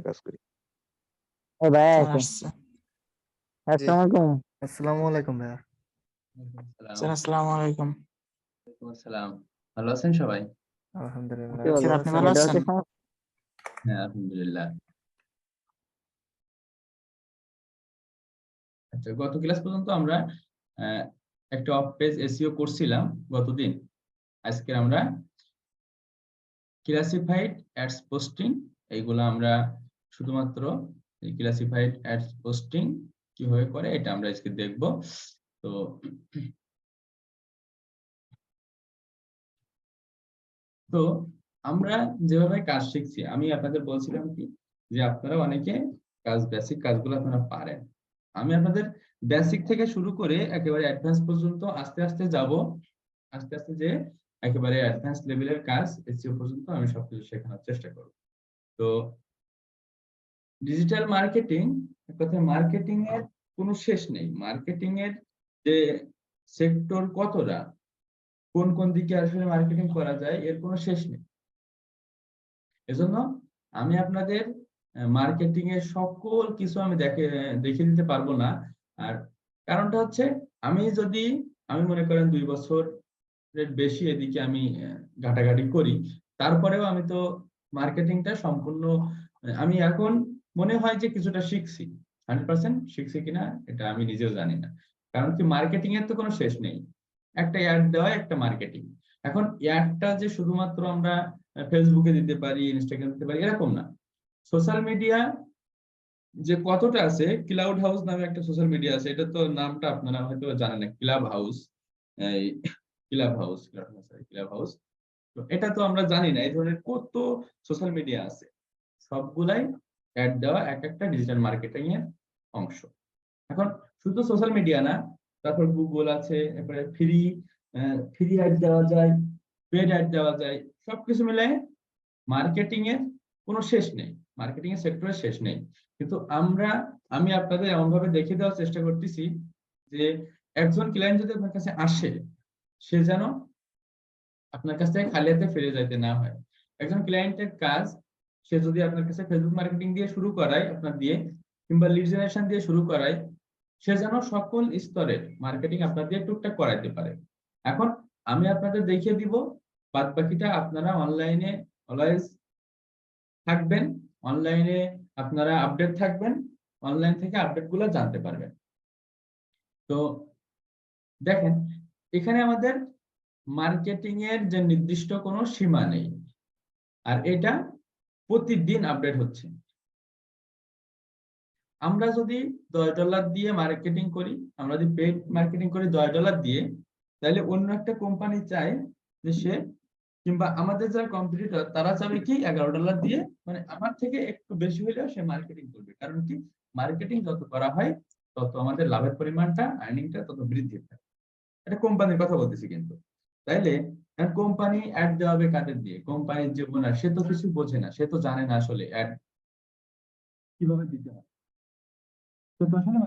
কাজ করি। ও ভাই স্যার আছে। আসছে। আসসালামু আলাইকুম। আসসালামু আলাইকুম ভাইয়া। স্যার আসসালামু আলাইকুম। আসসালাম। ভালো আছেন সবাই? আলহামদুলিল্লাহ। কি বলবো? স্যার আপনি ভালো আছেন? নেটওয়ার্কের সমস্যা। হ্যাঁ, আলহামদুলিল্লাহ। আচ্ছা, গত ক্লাস পর্যন্ত আমরা একটা অফ পেজ এসইও করছিলাম গতদিন। আজকে আমরা ক্লাসিফাইড অ্যাডস পোস্টিং এইগুলো আমরা শুধুমাত্র এই ক্লাসিফাইড অ্যাডস পোস্টিং কিভাবে করে এটা আমরা আজকে দেখব। তো তো আমরা যেভাবে কাজ শিখছি, আমি আপনাদের বলছিলাম কি যে আপনারা অনেকে বেসিক কাজগুলো আপনারা পারেন। আমি আপনাদের বেসিক থেকে শুরু করে একেবারে অ্যাডভান্স পর্যন্ত আস্তে আস্তে যাব, আস্তে আস্তে যে একেবারে অ্যাডভান্স লেভেলের কাজ এসইও পর্যন্ত আমি সবকিছু শেখানোর চেষ্টা করব। তো ডিজিটাল মার্কেটিং, এক কথায় মার্কেটিং এর কোনো শেষ নেই। মার্কেটিং এর যে সেক্টর কতটা, কোন কোন দিকে আসলে মার্কেটিং করা যায় এর কোনো শেষ নেই। এজন্য আমি আপনাদের মার্কেটিং এর সকল কিছু আমি দেখিয়ে দিতে পারবো না। আর কারণটা হচ্ছে আমি মনে করেন 2 বছরের বেশি এদিকে আমি ঘাটাঘাটি করি, তারপরেও আমি তো মার্কেটিংটা সম্পূর্ণ আমি এখন মনে হয় যে কিছুটা শিখছি। 100% শিখছি কিনা এটা আমি নিজেও জানি না। কারণ কি মার্কেটিং এর তো কোনো শেষ নেই। একটা অ্যাড দেওয়া একটা মার্কেটিং। এখন অ্যাডটা যে শুধুমাত্র আমরা ফেসবুকে দিতে পারি, ইনস্টাগ্রামে দিতে পারি এরকম না। সোশ্যাল মিডিয়া যে কতটা আছে, ক্লাউড হাউস নামে একটা সোশ্যাল মিডিয়া আছে, এটা তো নামটা আপনারা হয়তো জানেন না, ক্লাব হাউস। এই ক্লাব হাউস তো এটা তো আমরা জানি না। এই ধরনের কত সোশ্যাল মিডিয়া আছে, সবগুলাই অ্যাড দেওয়া এক একটা ডিজিটাল মার্কেটিং এর অংশ। এখন শুধু সোশ্যাল মিডিয়া না, তারপর গুগল আছে, এরপরে ফ্রি অ্যাড দেওয়া যায়, পেড অ্যাড দেওয়া যায়, সবকিছু মিলে মার্কেটিং এর কোনো শেষ নেই, মার্কেটিং এর সেক্টরের শেষ নেই। কিন্তু আমি আপনাদের এমন ভাবে দেখিয়ে দেওয়ার চেষ্টা করতেছি যে একজন ক্লায়েন্ট যদি আপনার কাছে আসে, সে যেন আপনার কাছ থেকে খালি হাতে ফিরে যাইতে না হয়। একজন ক্লায়েন্টের কাজ, সে যদি আপনার কাছে ফেসবুক মার্কেটিং দিয়ে শুরু করায় আপনার দিয়ে, কিংবা লিড জেনারেশন দিয়ে শুরু করায়, সে যেন সকল স্তরের মার্কেটিং আপনার দিয়ে টুকটাক করাইতে পারে। এখন আমি আপনাদের দেখিয়ে দিব, বাদ বাকিটা আপনারা অনলাইনে অলওয়েজ থাকবেন, অনলাইনে আপনারা আপডেট থাকবেন, অনলাইন থেকে আপডেট গুলো জানতে পারবেন। তো দেখেন, এখানে আমাদের মার্কেটিং এর যে নির্দিষ্ট কোনো সীমা নেই, আর এটা প্রতিদিন আপডেট হচ্ছে। আমরা যদি $10 দিয়ে মার্কেটিং করি, আমরা যদি পেড মার্কেটিং করি $10 দিয়ে, তাহলে অন্য একটা কোম্পানি চায় যে সে, কিংবা আমাদের যারা কম্পিটিটর তারা চাবে কি $11 দিয়ে, মানে আমার থেকে একটু বেশি হলেও সে মার্কেটিং করবে। কারণ কি, মার্কেটিং যত করা হয় তত আমাদের লাভের পরিমাণটা, আর্নিংটা তত বৃদ্ধি পায়। এটা কোম্পানির কথা বলতেছি কিন্তু। তাইলে কোম্পানি অ্যাড দেওয়াবে কাদের দিয়ে? কোম্পানির যে ওনার, সে তো কিছু বোঝে না, সে তো জানে না আসলে অ্যাড কিভাবে দিতে হয়। তো আসলে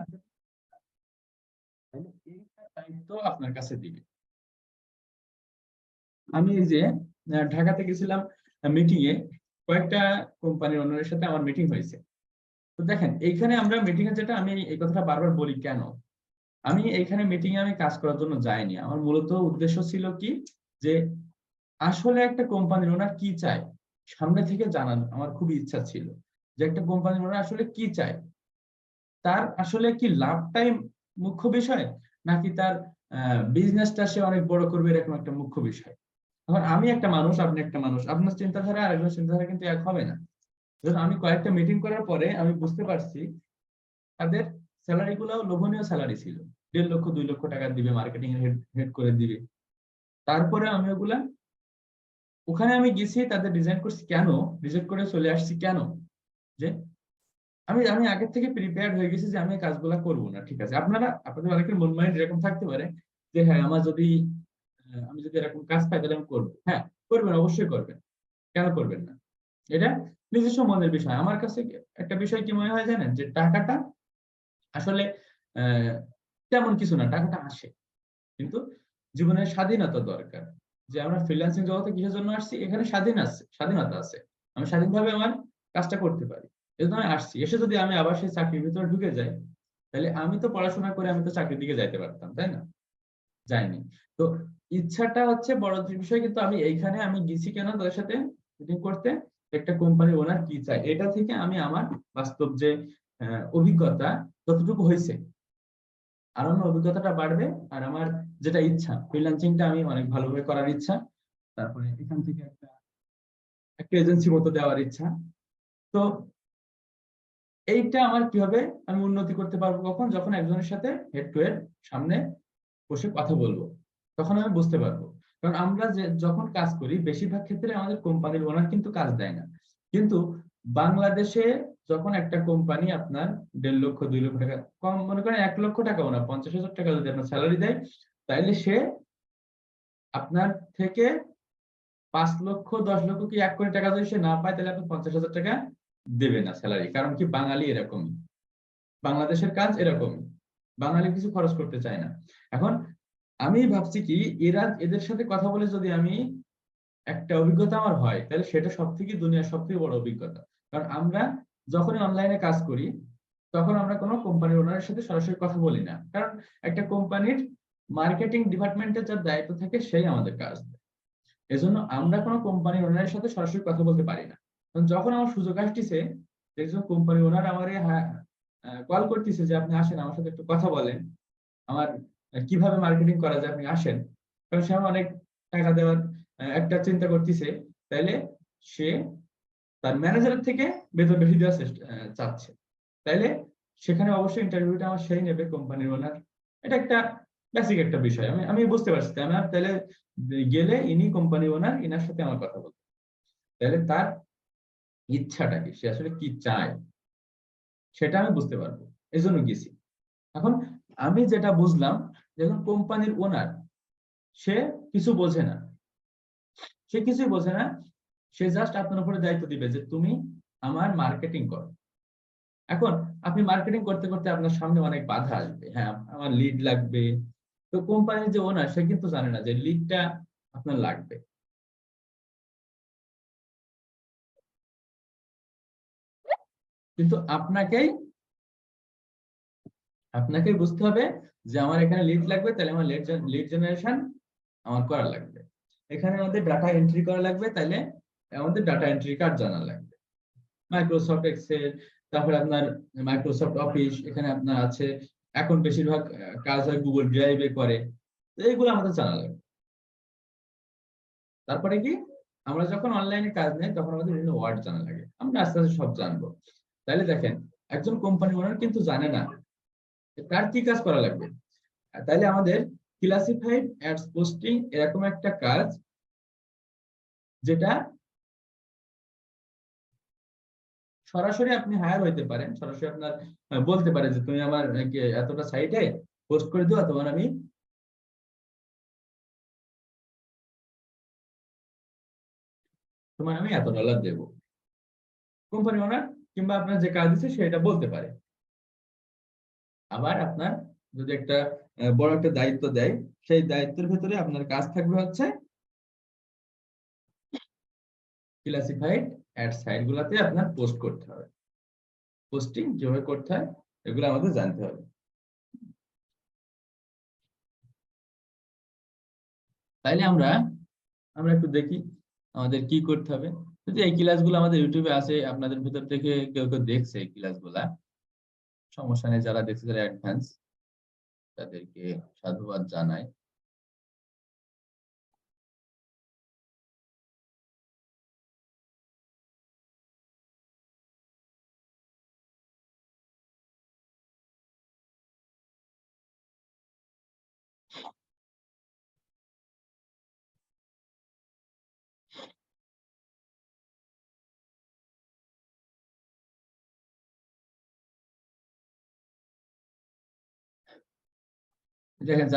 এইটা দায়িত্ব আপনার কাছে দিবে। আমি এই যে ঢাকাতে গেছিলাম মিটিং এ, কয়েকটা কোম্পানির ওনারের সাথে আমার মিটিং হয়েছে। তো দেখেন, এইখানে আমরা মিটিং এ যেটা, আমি এই কথাটা বারবার বলি কেন, আমি এইখানে মিটিং এ আমি কাজ করার জন্য যাইনি। আমার মূলত উদ্দেশ্য ছিল কি, যে আসলে একটা কোম্পানির ওনার কি চায় সামনে থেকে জানানো আমার খুবই ইচ্ছা ছিল, যে একটা কোম্পানির ওনার আসলে কি চায়, তার আসলে কি লাভটাই মুখ্য বিষয়, নাকি তার বিজনেসটা সে অনেক বড় করবে এরকম একটা মুখ্য বিষয়। এখন আমি একটা মানুষ, আপনি একটা মানুষ, আপনার চিন্তাধারা আর একজনের চিন্তাধারা কিন্তু এক হবে না। আমি কয়েকটা মিটিং করার পরে আমি বুঝতে পারছি তাদের স্যালারি গুলাও লোভনীয় স্যালারি ছিল। 1.5 লক্ষ 2 লক্ষ টাকা দিবে, মার্কেটিং হেড করে দিবে। তারপরে আমি ওখানে আমি গেছি, তাদের ডিজাইন করছি কেন, রিজেক্ট করে চলে আসছি কেন, যে আমি আগে থেকে প্রিপেয়ার হয়ে গেছি যে আমি এই কাজগুলো করব না। ঠিক আছে, আপনাদের অনেকের মন মাইন্ড এরকম থাকতে পারে যে হ্যাঁ, আমি যদি এরকম কাজ পাই তাহলে আমি করবো। হ্যাঁ, করবেন, অবশ্যই করবেন, কেন করবেন না, এটা নিজস্ব মনের বিষয়। আমার কাছে একটা বিষয় কি মনে হয় জানেন, যে টাকাটা আসলে তেমন কিছু না, টাকাটা আসে, কিন্তু জীবনের স্বাধীনতা দরকার। যে আমরা ফ্রিল্যান্সিং জগতে কিসের জন্য আসছি, এখানে স্বাধীনতা আছে, আমি স্বাধীনভাবে আমার কাজটা করতে পারি। এজন্য আমি আসছি। এসে যদি আমি আবার সেই চাকরির ভিতরে ঢুকে যাই, তাহলে আমি তো পড়াশোনা করে আমি তো চাকরির দিকে যাইতে পারতাম, তাই না? যাইনি। তো ইচ্ছাটা হচ্ছে বড় বিষয়, কিন্তু আমি এইখানে আমি গেছি কেন তাদের সাথে মিটিং করতে, একটা কোম্পানির ওনার কি চায় এটা থেকে আমি আমার বাস্তব যে অভিজ্ঞতা ততটুকু হয়েছে, আর আমার অভিজ্ঞতাটা বাড়বে। আর আমার যেটা ইচ্ছা, ফ্রিল্যান্সিংটা আমি অনেক ভালোভাবে করার ইচ্ছা, তারপরে এখান থেকে একটা এজেন্সি মতো দেওয়ার ইচ্ছা। তো এইটা আমার কি হবে, আমি উন্নতি করতে পারবো কখন, যখন একজনের সাথে হেড টু হেড সামনে বসে কথা বলবো, তখন আমি বুঝতে পারবো। কারণ আমরা যে যখন কাজ করি বেশিরভাগ ক্ষেত্রে আমাদের কোম্পানির ওনার কিন্তু কাজ দেয় না, কিন্তু বাংলাদেশে যখন একটা কোম্পানি আপনার 1.5 লক্ষ 2 লক্ষ টাকা, কম মনে করেন 1 লক্ষ টাকাও না, 50,000 টাকা যদি আপনার স্যালারি দেয়, তাইলে সে আপনার থেকে 5 লক্ষ 10 লক্ষ কি 1 কোটি টাকা যদি সে না পায়, তাহলে আপনি 50,000 টাকা দেবে না স্যালারি। কারণ কি, বাঙালি এরকমই, বাংলাদেশের কাজ এরকমই, বাঙালি কিছু খরচ করতে চায় না। এখন আমি ভাবছি কি, এদের সাথে কথা বলে যদি আমি একটা অভিজ্ঞতা আমার হয়, তাহলে সেটা সব থেকে দুনিয়ার সব থেকে বড় অভিজ্ঞতা। কারণ আমরা যখনই অনলাইনে কাজ করি, তখন আমরা কোনো কোম্পানির ওনারের সাথে সরাসরি কথা বলি না, কারণ একটা কোম্পানির মার্কেটিং ডিপার্টমেন্টের যার দায়িত্ব থাকে সেই আমাদের কাজ দেয়। এজন্য আমরা কোনো কোম্পানির ওনারের সাথে সরাসরি কথা বলতে পারি না। যখন আমার সুযোগ আসতেছে, একজন কোম্পানি ওনার আমারে কল করতেছে যে আপনি আসেন আমার সাথে একটু কথা বলেন, আমার কিভাবে মার্কেটিং করা যায়, আপনি আসেন, কারণ সে অনেক টাকা দেওয়ার একটা চিন্তা করতেছে, তাইলে সে তার ম্যানেজারের থেকে বেতন বেশি দেওয়ার চাচ্ছে, তাইলে সেখানে অবশ্যই ইন্টারভিউটা আমার সেই নেবে কোম্পানির ওনার। এটা একটা বেসিক একটা বিষয়, আমি আমি বুঝতে পারছি। আমার তাহলে গেলে ইনি কোম্পানি ওনার, ইনার সাথে আমার কথা বলতে, তাহলে তার ইচ্ছাটা কি, সে আসলে কি চায় সেটা আমি বুঝতে পারবো, এই জন্য গেছি। এখন আমি যেটা বুঝলাম, যখন কোম্পানির ওনার সে কিছু বোঝে না, সে কিছুই বোঝে না, সে জাস্ট আপনার উপরে দায়িত্ব দিবে যে তুমি আমার মার্কেটিং করো। এখন আপনি মার্কেটিং করতে করতে আপনার সামনে অনেক বাধা আসবে, হ্যাঁ আমার লিড লাগবে, তো কোম্পানির যে ওনার সে কিন্তু জানে না যে লিডটা আপনার লাগবে। কিন্তু আপনাকেই বুঝতে হবে যে আমার এখানে লিড লাগবে, তাহলে আমার লিড জেনারেশন আমার করা লাগবে। এখানে আমাদের ডাটা এন্ট্রি করা লাগবে, তাহলে আমাদের ডাটা এন্ট্রি কার্ড জানা লাগবে। মাইক্রোসফট এক্সেল, তারপরে আপনার মাইক্রোসফট অফিস, এখানে আপনার আছে। এখন বেশিরভাগ কাজ হয় গুগল ড্রাইভে করে, এইগুলো আমাদের জানা লাগবে। তারপরে কি, আমরা যখন অনলাইনে কাজ নেই তখন আমাদের বিভিন্ন ওয়ার্ড জানা লাগে, আমরা আস্তে আস্তে সব জানবো। তাহলে দেখেন, একজন কোম্পানি ওনার কিন্তু জানে না তার কি কাজ করা লাগবে। তাইলে আমাদের ক্লাসিফাইড অ্যাডস পোস্টিং এরকম একটা কাজ, যেটা সরাসরি আপনি হায়ার হইতে পারেন, সরাসরি আপনার বলতে পারে যে তুমি আমার এতটা সাইটে পোস্ট করে দিও, তোমার আমি এত ডলার দেবো। কোম্পানি ওনার কিংবা আপনার যে কাজ দিচ্ছে সেটা বলতে পারে। আবার আপনার যদি একটা বড় একটা দায়িত্ব দেয়, সেই দায়িত্বের ভেতরে আপনার কাজ থাকবে হচ্ছে ক্লাসিফাইড অ্যাড সাইট গুলাতে আপনার পোস্ট করতে হবে। পোস্টিং যেভাবে করতে হয় এগুলো আমাদের জানতে হবে। তাইলে আমরা আমরা একটু দেখি আমাদের কি করতে হবে। যদি এই ক্লাসগুলো আমাদের ইউটিউবে আছে, আপনাদের ভিতর থেকে কেউ কেউ দেখছে এই ক্লাসগুলা, সমস্যা নেই। যারা দেখছে, যারা অ্যাডভান্স, তাদেরকে সাধুবাদ জানাই। দেখেন,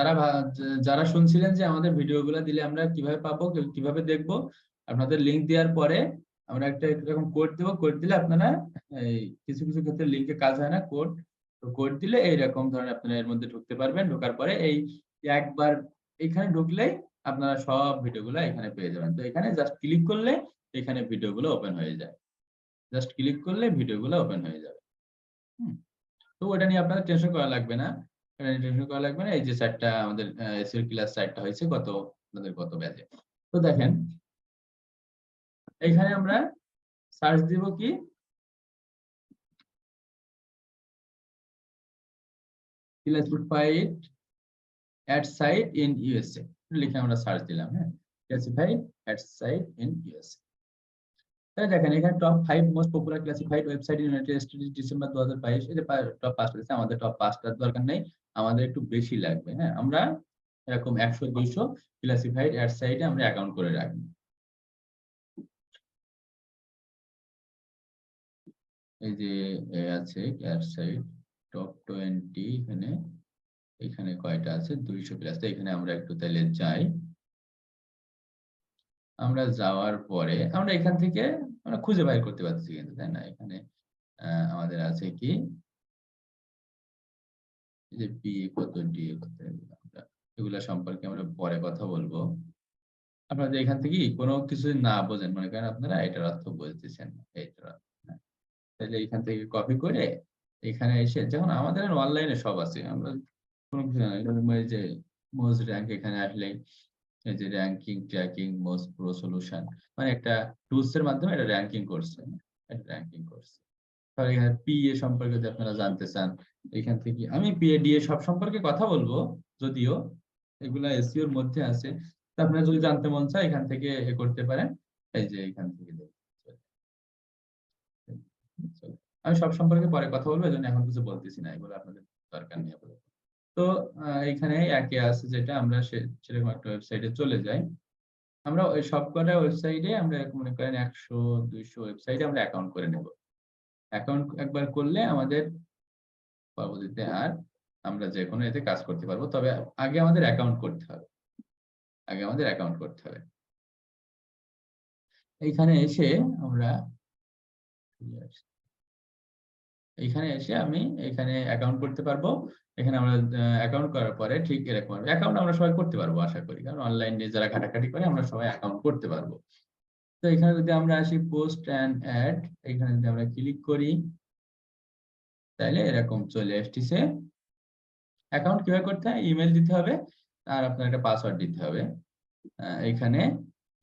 যারা শুনছিলেন যে আমাদের ভিডিওগুলো দিলে আমরা কিভাবে পাবো, কিভাবে দেখবো, আপনাদের লিংক দেওয়ার পরে আমরা একটা এরকম কোড দেবো। কোড দিলে আপনারা এই কিছু কিছু ক্ষেত্রে লিংকে কাজ হয় না, কোড দিলে এইরকম ধরনের আপনারা এর মধ্যে ঢুকতে পারবেন। ঢোকার পরে এই একবার এখানে ঢুকলেই আপনারা সব ভিডিওগুলো এখানে পেয়ে যাবেন। তো এখানে জাস্ট ক্লিক করলে এখানে ভিডিওগুলো ওপেন হয়ে যায়। জাস্ট ক্লিক করলে ভিডিওগুলো ওপেন হয়ে যাবে। তো ওটা নিয়ে আপনাদের টেনশন করা লাগবে না। এটা নিয়ে টেনশন করা লাগবে না। এই যে ৪ টা আমাদের এসইও ক্লাস ৪ টা হয়েছে আমাদের গত ব্যাচে। তো দেখেন এখানে আমরা সার্চ দিব কি classified ad site in USA লিখে আমরা সার্চ দিলাম। হ্যাঁ, classified ad site in USA. তাহলে দেখেন এখানে top 5 most popular classified website in United States December 2022 এই যে টপ 5 রয়েছে। আমাদের টপ 5 টার দরকার নেই, আমাদের একটু বেশি লাগবে। হ্যাঁ, আমরা এরকম 100 200 ক্লাসিফাইড অ্যাড সাইটে আমরা অ্যাকাউন্ট করে রাখবো। এই যে আছে অ্যাড সাইট টপ 20 এখানে কয়টা আছে 200 প্লাস। তো এখানে আমরা একটু তাহলে যাই। আমরা যাওয়ার পরে আমরা এখান থেকে আমরা খুঁজে বাইর করতে পারছি কিন্তু, তাই না? এখানে আমাদের আছে কি যে বিএ কত ডিএ কত এগুলা সম্পর্কে আমরা পরে কথা বলবো। আপনারা এখান থেকে কোনো কিছু না বোঝেন মনে করেন আপনারা এটার অর্থ বুঝতেছেন না, এইটার অর্থ না, তাহলে এখান থেকে কপি করে এখানে এসে যখন আমাদের অনলাইনে সব আছে, আমরা কোনো কিছু না এই যে মোস্ট র‍্যাঙ্ক এখানে আসলে এই যে ranking tracking most pro solution মানে একটা টুলস এর মাধ্যমে এটা র‍্যাঙ্কিং করছে, এটা র‍্যাঙ্কিং করছে। তাহলে এখানে পিএ সম্পর্কে যদি আপনারা জানতে চান এখান থেকে আমি পিএ ডিএ সব সম্পর্কে কথা বলবো, যদিও এগুলা এসইও এর মধ্যে আছে। তো আপনারা যদি জানতে মন চায় এখান থেকে করতে পারেন। এই যে এখান থেকে আমি সব সম্পর্কে পরে কথা বলবো, এজন্য এখন কিছু বলতেছি না, এগুলো আপনাদের দরকার নেই আপাতত। তো এখানে একে আছে যেটা আমরা সেরকম একটা ওয়েবসাইটে চলে যাই। আমরা ওই সবকটা ওয়েবসাইটে আমরা মনে করেন 100 200 ওয়েবসাইটে আমরা অ্যাকাউন্ট করে নেব। অ্যাকাউন্ট একবার করলে আমাদের পরবর্তীতে আর আমরা যেকোনো এতে কাজ করতে পারবো। তবে আগে আমাদের অ্যাকাউন্ট করতে হবে। এইখানে এসে আমরা আমি এখানে অ্যাকাউন্ট করতে পারবো। এখানে আমরা অ্যাকাউন্ট করার পরে ঠিক এরকম অ্যাকাউন্ট আমরা সবাই করতে পারবো আশা করি। কারণ অনলাইনে যারা ঘাটাঘাটি করে আমরা সবাই অ্যাকাউন্ট করতে পারবো। তো এখানে যদি আমরা আসি পোস্ট অ্যান্ড অ্যাড, এখানে যদি আমরা ক্লিক করি তাহলে এরকম চলে আসছে। অ্যাকাউন্ট কিভাবে করতে হয়? ইমেল দিতে হবে আর আপনার একটা পাসওয়ার্ড দিতে হবে। এখানে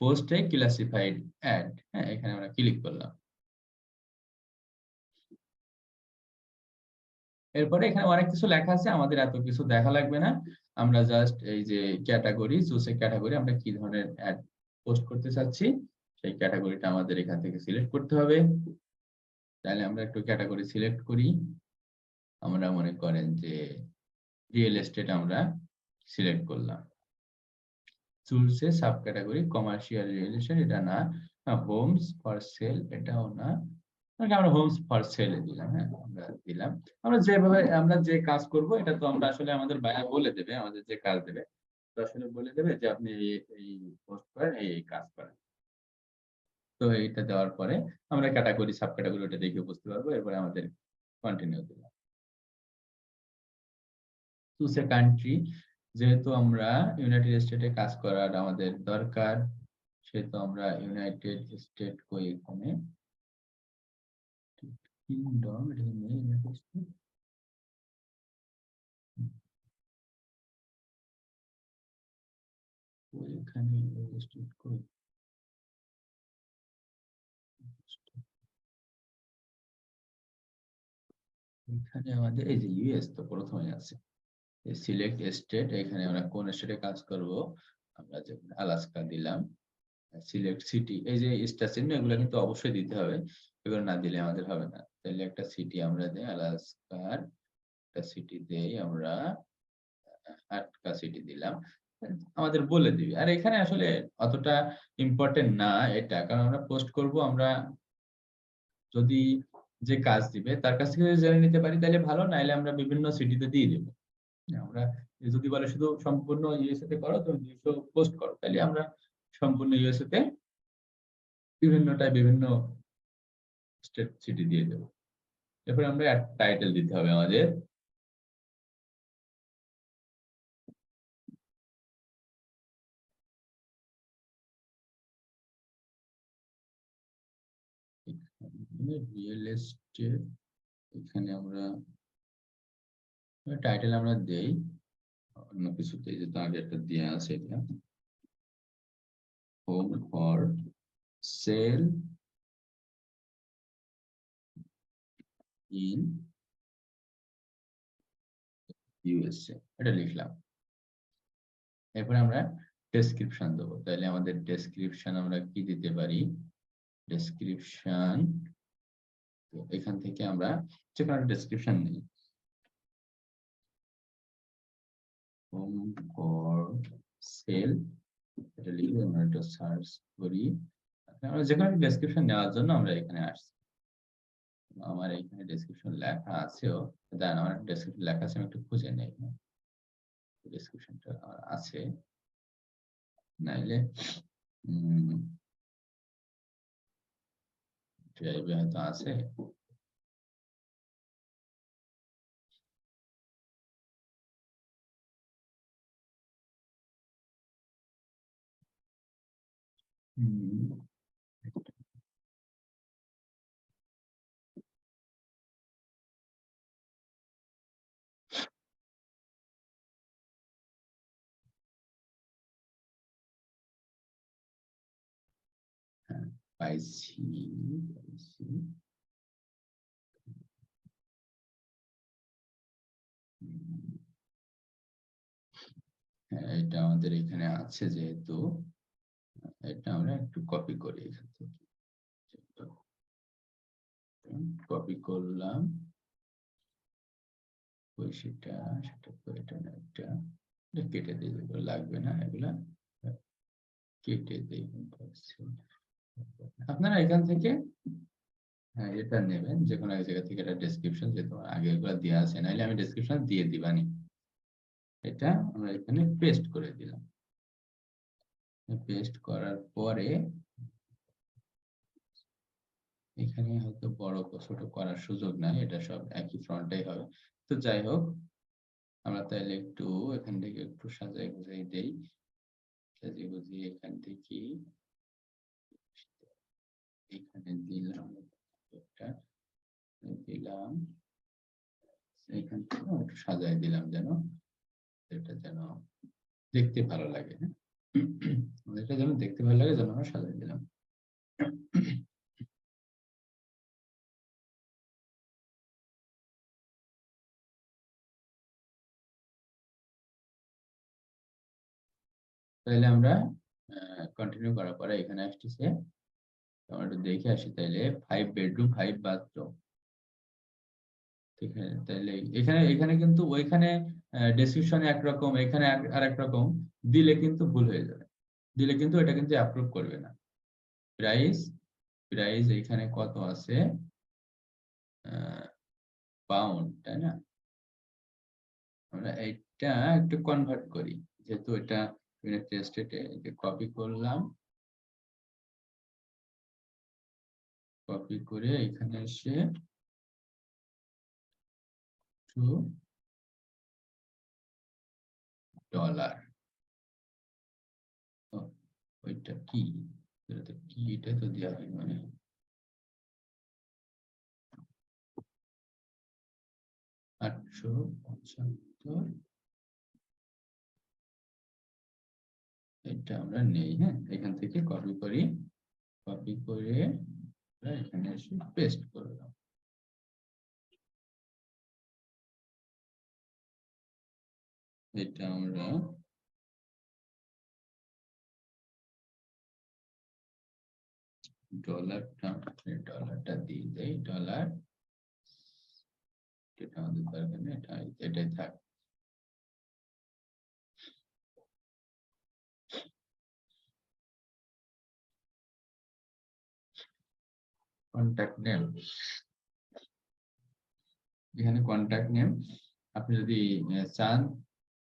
পোস্টে ক্লাসিফাইড অ্যাড, হ্যাঁ এখানে আমরা ক্লিক করলাম। এরপরে এখানে অনেক কিছু লেখা আছে, আমাদের এত কিছু দেখা লাগবে না। আমরা জাস্ট এই যে ক্যাটাগরি চুজ এ ক্যাটাগরি, আমরা কি ধরনের অ্যাড পোস্ট করতে চাচ্ছি সেই ক্যাটাগরিটা আমাদের এখান থেকে সিলেক্ট করতে হবে। তাহলে আমরা একটু ক্যাটাগরি সিলেক্ট করি। আমরা মনে করেন যে রিয়েল এস্টেট আমরা সিলেক্ট করলাম। Choose a sub category commercial real estate এটা না, হোমস ফর সেল এটাও না, আমরা হোমস ফর সেল দিলাম। হ্যাঁ আমরা দিলাম। আমরা যেভাবে আমরা যে কাজ করব এটা তো আমরা আসলে আমাদের বায়া বলে দেবে, আমাদের যে কাজ দেবে তো আসলে বলে দেবে যে আপনি এই পোস্ট করেন এই কাজ করেন। তো এইটা দেওয়ার পরে আমরা ক্যাটাগরি সাব ক্যাটাগরি ওটা দেখে বুঝতে পারবো। এরপরে আমাদের কন্টিনিউ দিলাম। চুজ এ কান্ট্রি, যেহেতু আমরা ইউনাইটেড স্টেটে কাজ করার আমাদের দরকার সেহেতু আমরা ইউনাইটেড স্টেট কই এখানে কিংডম, এটা নেই ইউনাইটেড স্টেট। এখানে স্টেট কই এখানে আমাদের এই যে ইউএস তো প্রথমে আছে। সিলেক্ট স্টেট, এখানে আমরা কোন স্টেটে কাজ করব, আমরা যেমন আলাস্কা দিলাম। সিলেক্ট সিটি, এই যে স্টার চিহ্ন এগুলো কিন্তু অবশ্যই দিতে হবে, এগুলো না দিলে আমাদের হবে না। তাহলে একটা সিটি আমরা দেই, আলাস্কার একটা সিটি দেই আমরা, আটকা সিটি দিলাম। আমাদের বলে দিবি। আর এখানে আসলে অতটা ইম্পর্টেন্ট না এটা, কারণ আমরা পোস্ট করব, আমরা যদি যে কাজ দিবে তার কাছ থেকে জেনে নিতে পারি তাহলে ভালো, নাইলে আমরা বিভিন্ন সিটিতে দিয়ে দেব। আমরা যদি বলে শুধু সম্পূর্ণ ইউএসএ তে করো তুমি 200 পোস্ট করো, তাহলে আমরা সম্পূর্ণ ইউএসএ তে বিভিন্নটায় বিভিন্ন স্টেট সিটি দিয়ে দেব। এরপরে আমরা টাইটেল দিতে হবে আমাদের। রিয়েল এস্টেট, এখানে আমরা টাইটেল আমরা দেই অন্য কিছুতে, যেহেতু আগে একটা দেওয়া আছে, এটা home for sale in USA, এটা লিখলাম। এরপরে আমরা ডেসক্রিপশন দেবো। তাহলে আমাদের ডেসক্রিপশন আমরা কি দিতে পারি? ডেসক্রিপশন, তো এখান থেকে আমরা যে কোনো ডেসক্রিপশন নিই। হোম ফর সেল, এটা লিখে আমরা একটা সার্চ করি। আমরা যে কোনো ডেসক্রিপশন নেওয়ার জন্য আমরা এখানে আসছি। আমার এখানে ডেসক্রিপশন লেখা আছেও, দেন আমার ডেসক্রিপশন লেখা আছে, আমি একটু খুঁজে নেই। ডেসক্রিপশনটা আছে, নাইলে ড্রাইভে হয়তো আছে। হ্যাঁ, পাইছি। হ্যাঁ, এটা আমাদের এখানে আছে, যেহেতু এটা আমরা একটু কপি করি এখান থেকে। কপি করলাম, সেটা কেটে দিয়ে দেবো, লাগবে না এগুলা, কেটে দিই। আপনারা এখান থেকে এটা নেবেন, যে কোনো এক জায়গা থেকে, এটা ডেসক্রিপশন, যেহেতু আগে এগুলো দেওয়া আছে, নাইলে আমি ডেসক্রিপশন দিয়ে দিবানি। এটা আমরা এখানে পেস্ট করে দিলাম। পেস্ট করার পরে এখানে হয়তো বড় ছোট করার সুযোগ নাই, এটা সব একই ফ্রন্টেই হবে। তো যাই হোক, আমরা তাহলে একটু এখান থেকে একটু সাজাই গুজাই দেই। সাজিয়ে গুজিয়ে এখান থেকে এখানে দিলাম, একটা দিলাম, এখান থেকে একটু সাজাই দিলাম, যেন এটা যেন দেখতে ভালো লাগে। হ্যাঁ, এটা যেন দেখতে ভালো লাগে, যেন আমরা সাজাই দিলাম। তাহলে আমরা কন্টিনিউ করার পরে এখানে আসতেছে, আমরা একটু দেখে আসি। তাইলে 5 বেডরুম 5 বাথরুম, ঠিক আছে। তাইলে এখানে এখানে কিন্তু ওইখানে ডেসক্রিপশনে একরকম, এখানে আরেক রকম দিলে কিন্তু ভুল হয়ে যাবে। দিলে কিন্তু এটা কিন্তু অ্যাপ্রুভ করবে না। প্রাইস, প্রাইস এখানে কত আছে? পাউন্ড, তাই না? আমরা এইটা একটু কনভার্ট করি, যেহেতু এটা ইউনাইটেড স্টেটে। কপি করলাম, কপি করে এখানে এসে $, ওইটা কি, এটা কি, এটা তো দেওয়া হয় মানে 875, এটা আমরা নেই। হ্যাঁ, এখান থেকে কপি করি, কপি করে এখানে এসে পেস্ট করলাম। এটা আমরা ডলারটা দিয়ে দেই, ডলার, এটা আমাদের দরকার নেই, এটাই থাক। কন্ট্যাক্ট নেম, এখানে কন্ট্যাক্ট নেম, আপনি যদি চান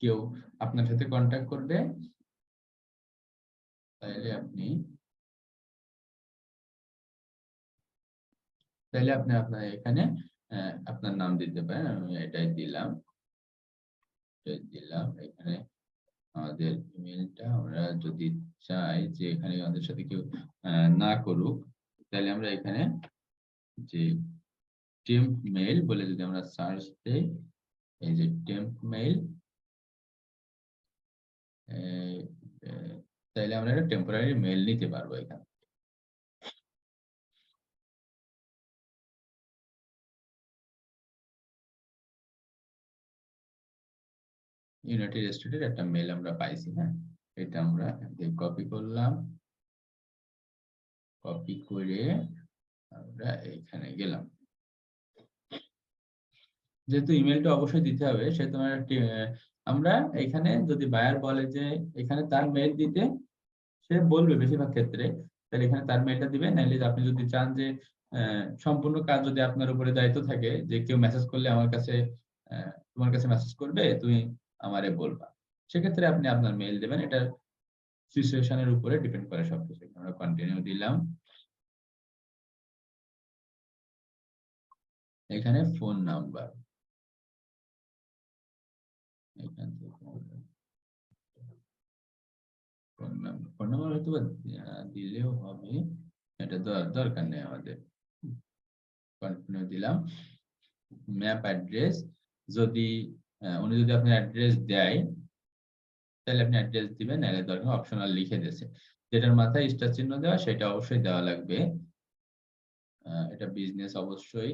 কেউ আপনার সাথে কন্ট্যাক্ট করবে, তাহলে আপনি আপনার এখানে আপনার নাম দিতে পারেন। আমি এটাই দিলাম, এখানে আমাদের ইমেলটা। আমরা যদি চাই যে এখানে আমাদের সাথে কেউ না করুক, তাহলে আমরা এখানে যে টেম্প মেইল বলে যদি আমরা সার্চ দেই, এই যে টেম্প মেইল, তাইলে আমরা একটা টেম্পোরারি মেইল নিতে পারবো এখানে। ইউনাইটেড স্টেটের একটা মেইল আমরা পাইছি। হ্যাঁ, এটা আমরা কপি করলাম, কপি করে আমরা এখানে গেলাম। যেহেতু ইমেলটা অবশ্যই দিতে হবে, সেহেতু আমরা এখানে যদি বায়ার বলে যে এখানে তার মেইল দিতে, সে বলবে বেশিরভাগ ক্ষেত্রে, তাহলে এখানে তার মেইলটা দিবে। নাইলে আপনি যদি চান যে সম্পূর্ণ কাজ যদি আপনার উপরে দায়িত্ব থাকে যে কেউ মেসেজ করলে আমার কাছে, তোমার কাছে মেসেজ করবে, তুমি আমারে বলবা, সেক্ষেত্রে আপনি আপনার মেইল দেবেন। এটা সিচুয়েশনের উপরে ডিপেন্ড করে সবকিছু। আমরা কন্টিনিউ দিলাম। এখানে ফোন নাম্বার, এখান থেকে ফোন নাম্বার হয়তো দিলেও হবে, এটা দরকার নেই আমাদের। কন্টিনিউ দিলাম। ম্যাপ অ্যাড্রেস, যদি উনি যদি আপনার অ্যাড্রেস দেয় তাহলে আপনি অ্যাড্রেস দিবেন, নাহলে দরকার অপশনাল লিখে দিয়েছে। যেটার মাথায় স্টার চিহ্ন দেওয়া সেটা অবশ্যই দেওয়া লাগবে। এটা বিজনেস, অবশ্যই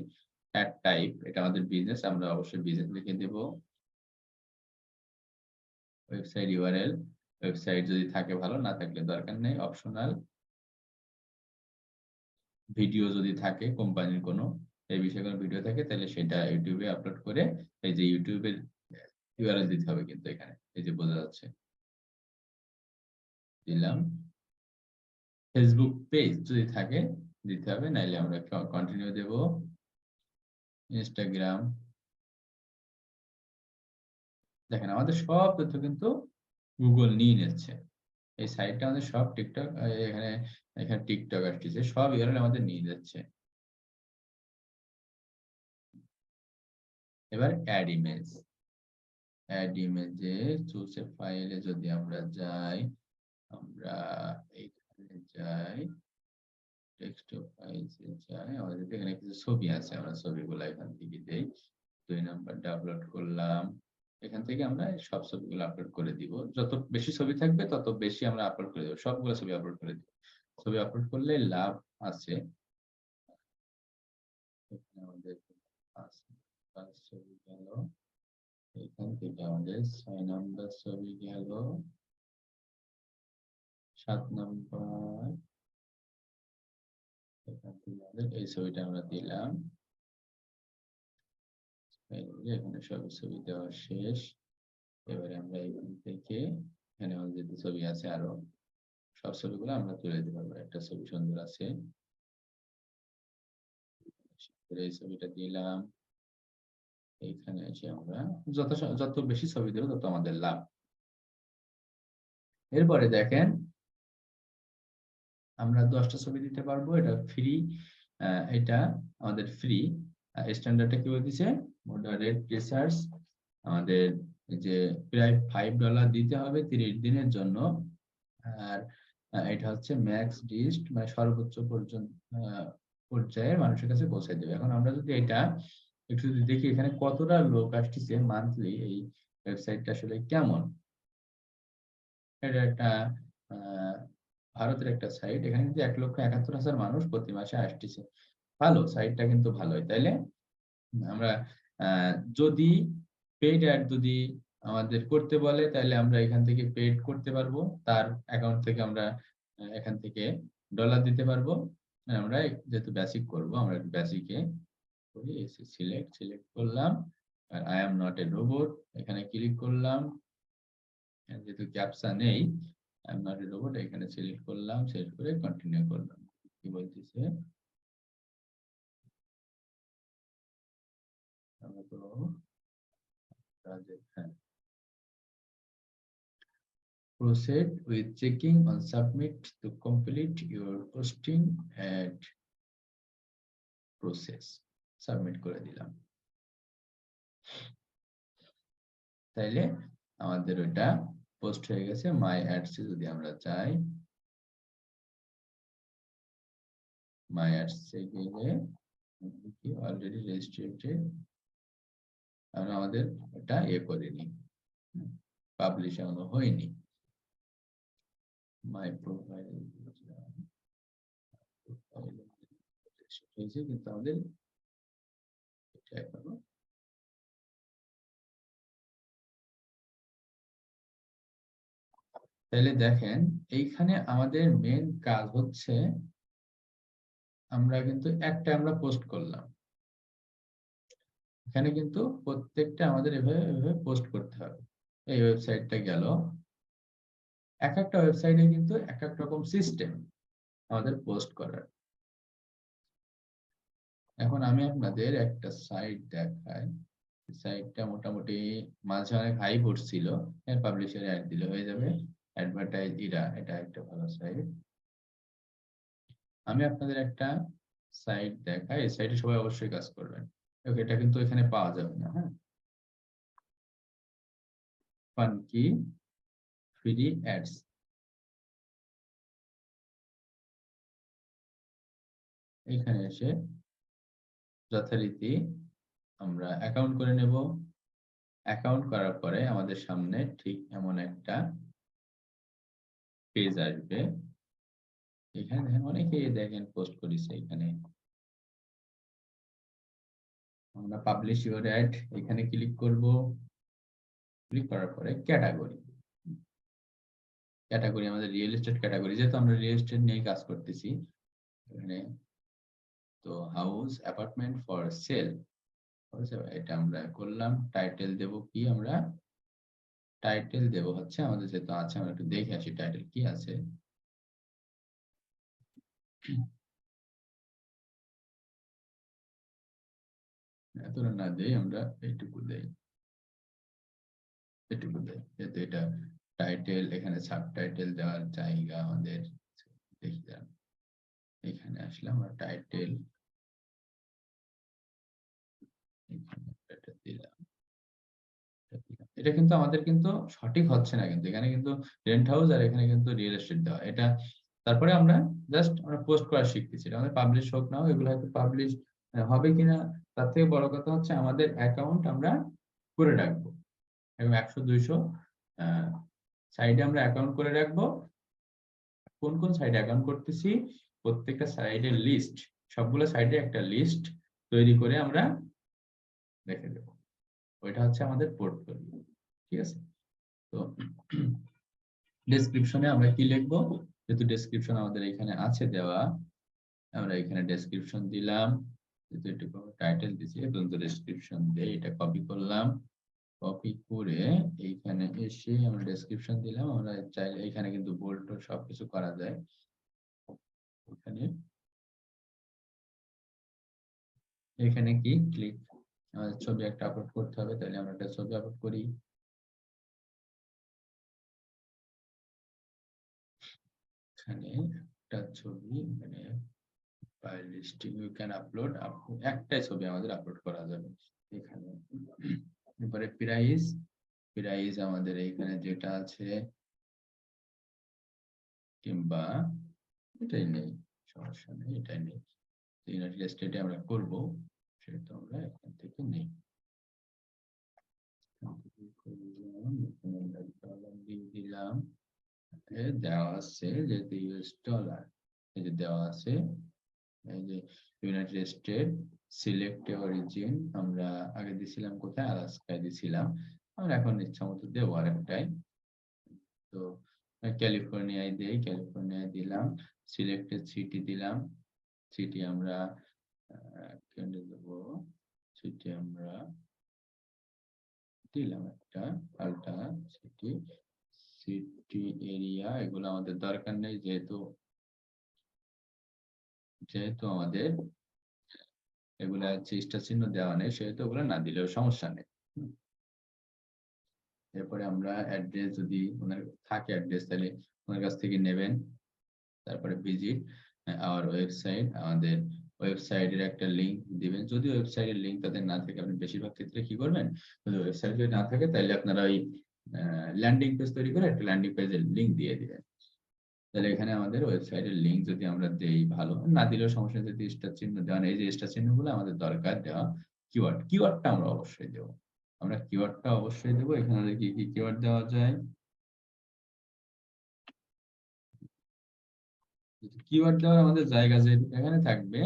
অ্যাড টাইপ, এটা আমাদের বিজনেস, আমরা অবশ্যই বিজনেস লিখে দেব। ওয়েবসাইট ইউআরএল, ওয়েবসাইট যদি থাকে ভালো, না থাকলে দরকার নেই, অপশনাল। ভিডিও যদি থাকে কোম্পানির কোনো, এই বিষয়ে কোনো ভিডিও থাকে, তাহলে সেটা ইউটিউবে আপলোড করে, এই যে ইউটিউবের ইউআরএল দিতে হবে কিন্তু এখানে, এই যে বোঝা যাচ্ছে, দিলাম। ফেসবুক পেজ যদি থাকে দিতে হবে, নাইলে আমরা কন্টিনিউ দেব। ইনস্টাগ্রাম, দেখেন আমাদের সব তথ্য কিন্তু গুগল নিয়ে নিচ্ছে। এই সাইটটা আমাদের সব টিকটক, এখানে এখানে টিকটক আসছে, সব ইউআরএল আমাদের নিয়ে যাচ্ছে। এবার অ্যাড ইমেজ, অ্যাড ইমেজে চুজ এ ফাইলে যদি আমরা যাই, আমরা এইখানে যাই, টেক্সট ফাইলসে যাই, আমাদের এখানে কিছু ছবি আছে, আমরা ছবিগুলো এখান থেকে দেই। 2 নাম্বারটা আপলোড করলাম। এখান থেকে আমরা সব ছবিগুলো আপলোড করে দিব। যত বেশি ছবি থাকবে তত বেশি আমরা আপলোড করে দেব, সবগুলো ছবি আপলোড করে দিব। ছবি আপলোড করলে লাভ আছে। এখানে আমাদের আছে 5 ছবি গেল, এখান থেকে আমাদের 6 নাম্বার ছবি গেল, 7 নাম্বার, এখান থেকে আমাদের এই ছবিটা আমরা দিলাম। এখানে সব ছবি দেওয়া শেষ। এবারে আমরা এখান থেকে, এখানে আমাদের যে ছবি আছে আরো, সব ছবিগুলো আমরা তুলে দিতে পারবো। একটা ছবি সুন্দর আছে, এই ছবিটা দিলাম। এইখানে এসে আমরা যত বেশি ছবি দেবো তত আমাদের লাভ। এরপরে দেখেন আমরা 10টা ছবি দিতে পারবো, এটা ফ্রি, এটা আমাদের ফ্রি। স্ট্যান্ডার্ডটা কি বলে দিছে, মডারেট রিসার্চ, আমাদের যে প্রায় $5 দিতে হবে 30 দিনের জন্য। আর এটা হচ্ছে ম্যাক্স ডিস্ট, মানে সর্বোচ্চ পর্যন্ত পর্যায়ে মানুষের কাছে পৌঁছে দেবে। এখন আমরা যদি এটা একটু যদি দেখি এখানে কতটা লোক আসছে মান্থলি, এই ওয়েবসাইটটা আসলে কেমন। এটা একটা ভারতের একটা সাইট, এখানে কিন্তু 1,71,000 মানুষ প্রতি মাসে আসতেছে। ভালো, সাইটটা কিন্তু ভালোই। তাইলে আমরা যদি পেইড অ্যাড যদি আমাদের করতে বলে, তাহলে আমরা এখান থেকে পেইড করতে পারবো। তার অ্যাকাউন্ট থেকে আমরা এখান থেকে ডলার দিতে পারবো। আমরা যেহেতু বেসিক করব, আমরা বেসিকে করি, সিলেক্ট করলাম, আর I am not a robot এখানে ক্লিক করলাম। যেহেতু ক্যাপচা নেই, I am not a robot এখানে সিলেক্ট করলাম, সিলেক্ট করে কন্টিনিউ করলাম। কি বলতেছে, আমরা তো হ্যাঁ, proceed with checking on submit to complete your posting and process, submit করে দিলাম। তাইলে আমাদের ওটা পোস্ট হয়ে গেছে। মাই অ্যাডস যদি আমরা চাই, মাই অ্যাডস গেলে কি অলরেডি রেজিস্ট্রেটেড, আর আমাদের এটা করিনি, পাবলিশ এখনো হয়নি। মাই প্রোফাইল হয়েছে, কিন্তু আমাদের এটা এখনো তাহলে দেখেন এইখানে আমাদের মেন কাজ হচ্ছে আমরা কিন্তু আমরা পোস্ট করলাম, এখানে কিন্তু প্রত্যেকটা আমাদের এভাবে পোস্ট করতে হবে। এই ওয়েবসাইটটা গেল, এক একটা ওয়েবসাইটে কিন্তু এক এক রকম সিস্টেম আমাদের পোস্ট করার। এখন আমি আপনাদের একটা সাইট দেখাই, সাইটটা মোটামুটি মাঝে অনেক হাই পড়ছিল, পাবলিশারে অ্যাড দিলে হয়ে যাবে, অ্যাডভার্টাইজ এটা একটা ভালো সাইট। আমি আপনাদের একটা সাইট দেখাই, এই সাইটে সবাই অবশ্যই কাজ করবেন। ওকে, এটা কিন্তু এখানে পাওয়া যাবে না। হ্যাঁ, ফানকি ফ্রি অ্যাডস, এখানে এসে যথারীতি আমরা অ্যাকাউন্ট করে নেব। অ্যাকাউন্ট করার পরে আমাদের সামনে ঠিক এমন একটা পেজ আসবে। এখানে দেখেন অনেকেই দেখেন পোস্ট করেছে, এখানে আমরা পাবলিশ ইউর অ্যাড এখানে ক্লিক করব। ক্লিক করার পরে ক্যাটাগরি আমাদের রিয়েল এস্টেট ক্যাটাগরি, যেহেতু আমরা রিয়েল এস্টেট নিয়ে কাজ করতেছি এখানে, তো হাউস অ্যাপার্টমেন্ট ফর সেল, এটা আমরা করলাম। টাইটেল দেব কি, আমরা টাইটেল দেব হচ্ছে আমাদের যেহেতু আছে, আমরা একটু দেখে আসি টাইটেল কি আছে। এতটা না দেই, আমরা এইটুকু দেই, যেহেতু এটা টাইটেল, এখানে সাবটাইটেল দেওয়ার জায়গা আমাদের, দেখি যান এখানে আসলে আমরা টাইটেল দিলাম। এটা কিন্তু আমাদের কিন্তু সঠিক হচ্ছে না, কিন্তু এখানে কিন্তু রেন্ট হাউস আর এখানে কিন্তু রিয়েল এস্টেট দেওয়া, এটা তারপরে আমরা জাস্ট আমরা পোস্ট করা শিখতেছি। এটা আমাদের পাবলিশ হোক না হোক, এগুলো হয়তো পাবলিশ হবে কিনা তার থেকে বড় কথা হচ্ছে আমাদের অ্যাকাউন্ট আমরা করে রাখবো, এবং 100-200 সাইডে আমরা অ্যাকাউন্ট করে রাখবো। কোন কোন সাইডে অ্যাকাউন্ট করতেছি, প্রত্যেকটা সাইডের লিস্ট, সবগুলো সাইডে একটা লিস্ট তৈরি করে আমরা রেখে দেবো। ওইটা হচ্ছে আমাদের পোর্টফোলিও, ঠিক আছে। তো ডেসক্রিপশনে আমরা কি লিখবো, যেহেতু ডেসক্রিপশন আমাদের এখানে আছে দেওয়া, আমরা এখানে ডেসক্রিপশন দিলাম, যেহেতু এটুকু টাইটেল দিয়েছি, পর্যন্ত ডেসক্রিপশন দিয়ে এটা কপি করলাম। কপি করে এইখানে এসে আমরা ডেসক্রিপশন দিলাম। আমরা চাইলে এখানে কিন্তু বোল্ড সবকিছু করা যায়। এখানে কি ক্লিক, আমাদের ছবি একটা আপলোড করতে হবে, তাহলে আমরা একটা ছবি আপলোড করি। এখানে একটা ছবি, মানে file listing you can upload, একটাই ছবি আমাদের আপলোড করা যাবে এখানে। এবারে প্রাইস আমাদের এখানে যেটা আছে, কিংবা এটাই নেই, সমস্যা নেই, এটাই নেই, ইউনাইটেড স্টেটে আমরা করব, সেটা আমরা এখান থেকে নেই। দিলাম, দেওয়া আছে যেহেতু ইউএস ডলার, এই যে দেওয়া আছে, এই যে ইউনাইটেড স্টেট, সিলেক্ট অরিজিন আমরা আগে দিছিলাম কোথায়, আলাস্কায় দিছিলাম, আমরা এখন ইচ্ছা মতো দেবো আরেকটাই। তো ক্যালিফোর্নিয়ায় দেই, ক্যালিফোর্নিয়ায় দিলাম, সিলেক্টেড সিটি দিলাম, সিটি আমরা দেবো, সিটি আমরা দিলাম একটা পাল্টা সিটি, সিটি এরিয়া এগুলো আমাদের দরকার নেই, যেহেতু আমাদের এগুলা স্টার চিহ্ন দেওয়া নেই, সেহেতু ওগুলো না দিলেও সমস্যা নেই। এরপরে আমরা অ্যাড্রেস যদি ওনার থাকে অ্যাড্রেস, তাহলে ওনার কাছ থেকে নেবেন। তারপরে ভিজিট আওয়ার ওয়েবসাইট, আমাদের ওয়েবসাইটের একটা লিংক দিবেন। যদি ওয়েবসাইটের লিংক তাদের না থাকে, আপনি বেশিরভাগ ক্ষেত্রে কি করবেন, যদি ওয়েবসাইট যদি না থাকে তাহলে আপনারা ওই ল্যান্ডিং পেজ তৈরি করে একটা ল্যান্ডিং পেজের লিংক দিয়ে দিবেন। তাহলে এখানে আমাদের ওয়েবসাইটের লিংক যদি আমরা দেই ভালো, না দিলেও সমস্যা নেই, যদি স্টার চিহ্ন দেওয়া নেই, এই যে স্টার চিহ্নগুলো আমাদের দরকার দেওয়া। কিওয়ার্ডটা আমরা অবশ্যই দেবো। আমরা কিওয়ার্ডটা অবশ্যই দেবো। এখানে আমাদের কি কি কিওয়ার্ড দেওয়া যায়? কিওয়ার্ড দেওয়ার আমাদের জায়গা যে এখানে থাকবে,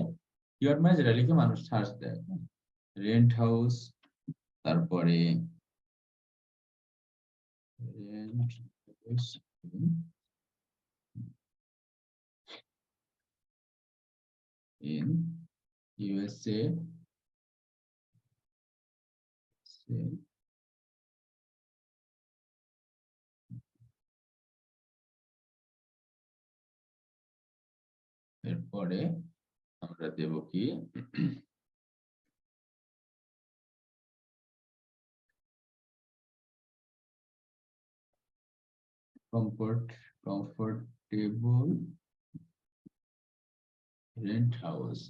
কিওয়ার্ড মানে যেটা লিখে মানুষ সার্চ দেয়। রেন্ট হাউস, তারপরে রেন্ট হাউস in USA, এরপরে আমরা দেব কি কমফোর্টেবল রেন্ট হাউস,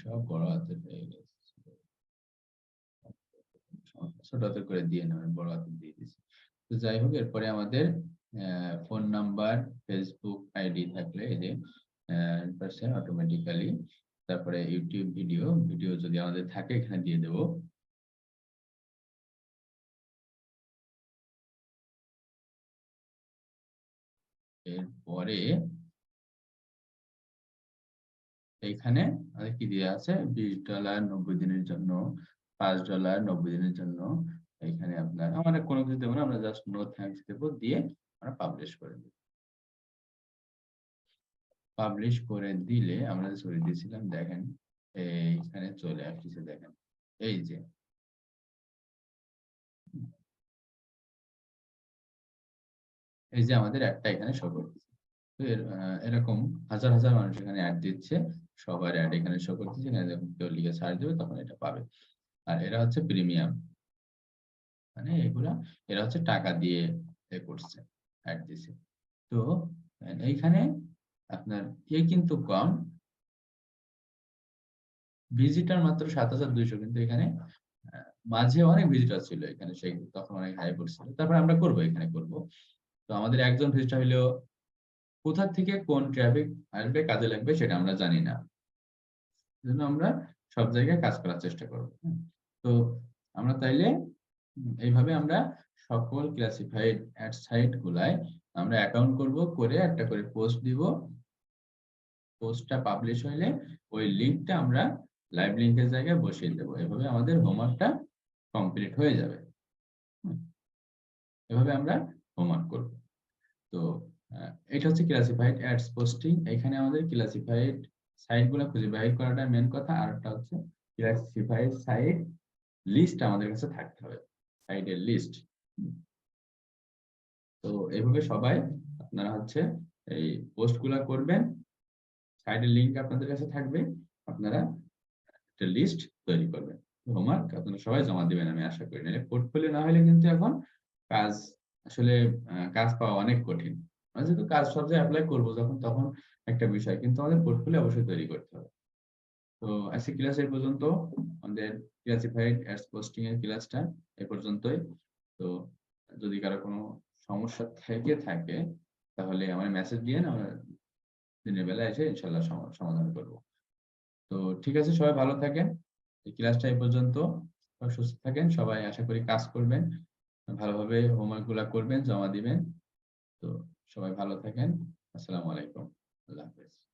সব বড় হাতের হয়ে গেছে, ছোট হাতে করে দিয়ে নেবেন, বড় হাতে দিয়ে দিচ্ছি। তো যাই হোক, এরপরে আমাদের ফোন নাম্বার, ফেসবুক আইডি থাকলে এই যে অটোমেটিক্যালি, তারপরে ইউটিউব ভিডিও যদি আমাদের থাকে এখানে দিয়ে দেব। এরপরে এইখানে আমাদের কি দেওয়া আছে, $20 90 দিনের জন্য, $5 90 দিনের জন্য। এখানে আপনার আমরা কোনো কিছু দেবো না, আমরা জাস্ট নো থ্যাঙ্কস দেবো, দিয়ে আমরা পাবলিশ করে দেব। পাবলিশ করে দিলে আমরা সরিয়ে দিয়েছিলাম, দেখেন এইখানে চলে আসছে, দেখেন এই যে আমাদের একটা এখানে শো করতেছে। তো এরকম হাজার হাজার মানুষ এখানে অ্যাড দিচ্ছে, সবার অ্যাড এখানে শো করতেছে। এখানে যখন কেউ লিখে সার্চ দেবে তখন এটা পাবে। আর এরা হচ্ছে প্রিমিয়াম, মানে এরা হচ্ছে টাকা দিয়ে করছে, অ্যাড দিছে। তো এইখানে আপনার কিন্তু কম, ভিজিটার মাত্র 7200, কিন্তু এখানে মাঝে অনেক ভিজিটার ছিল, এখানে সেই তখন অনেক হাই পড়ছিল। তারপর আমরা করবো, এখানে করব। তো আমাদের একজন ভিজিটার হলেও কোথা থেকে কোন ট্রাফিক আসবে, কাজে লাগবে, সেটা আমরা জানি না। জন্য আমরা সব জায়গায় কাজ করার চেষ্টা করব। তো আমরা তাইলে এইভাবে আমরা সকল ক্লাসিফাইড অ্যাড সাইট গুলায় আমরা অ্যাকাউন্ট করব, করে একটা করে পোস্ট দিব। পোস্টটা পাবলিশ হইলে ওই লিংকটা আমরা লাইভ লিংকের জায়গায় বসিয়ে দেব। এভাবে আমাদের হোমওয়ার্কটা কমপ্লিট হয়ে যাবে। এভাবে আমরা হোমওয়ার্ক করব। তো এটা হচ্ছে ক্লাসিফাইড অ্যাডস পোস্টিং। এখানে আমাদের ক্লাসিফাইড সাইটগুলো খুঁজে বের করাটা মেন কথা। আর একটা হচ্ছে ক্লাসিফাইড সাইট লিস্ট আমাদের কাছে থাকতে হবে, সাইটের লিস্ট। তো এইভাবে সবাই আপনারা হচ্ছে এই পোস্টগুলো করবেন, সাইটের লিংক আপনাদের কাছে থাকবে, আপনারা একটা লিস্ট তৈরি করবেন। হোমওয়ার্ক আপনারা সবাই জমা দিবেন আমি আশা করি। নাহলে পোর্টফোলিও না হলে কিন্তু এখন কাজ আসলে কাজ পাওয়া অনেক কঠিন। আমরা যেহেতু কাজ সব জায়গায় অ্যাপ্লাই করবো যখন, তখন একটা বিষয়, কিন্তু আমাদের পোর্টফোলিও অবশ্যই তৈরি করতে হবে। তো আজকে ক্লাস এই পর্যন্ত, আমাদের ক্লাসিফাইড অ্যাডস পোস্টিং এর ক্লাসটা এই পর্যন্তই। তো যদি কারো কোনো সমস্যা থেকে থাকে তাহলে আমার মেসেজ দিয়ে আমরা দিনের বেলা এসে ইনশাল্লাহ সমাধান করব। তো ঠিক আছে, সবাই ভালো থাকেন। এই ক্লাসটা এই পর্যন্ত, সবাই সুস্থ থাকেন, সবাই আশা করি কাজ করবেন, ভালোভাবে হোমওয়ার্ক গুলা করবেন, জমা দিবেন। তো সবাই ভালো থাকেন। আসসালামু আলাইকুম, আল্লাহ হাফেজ।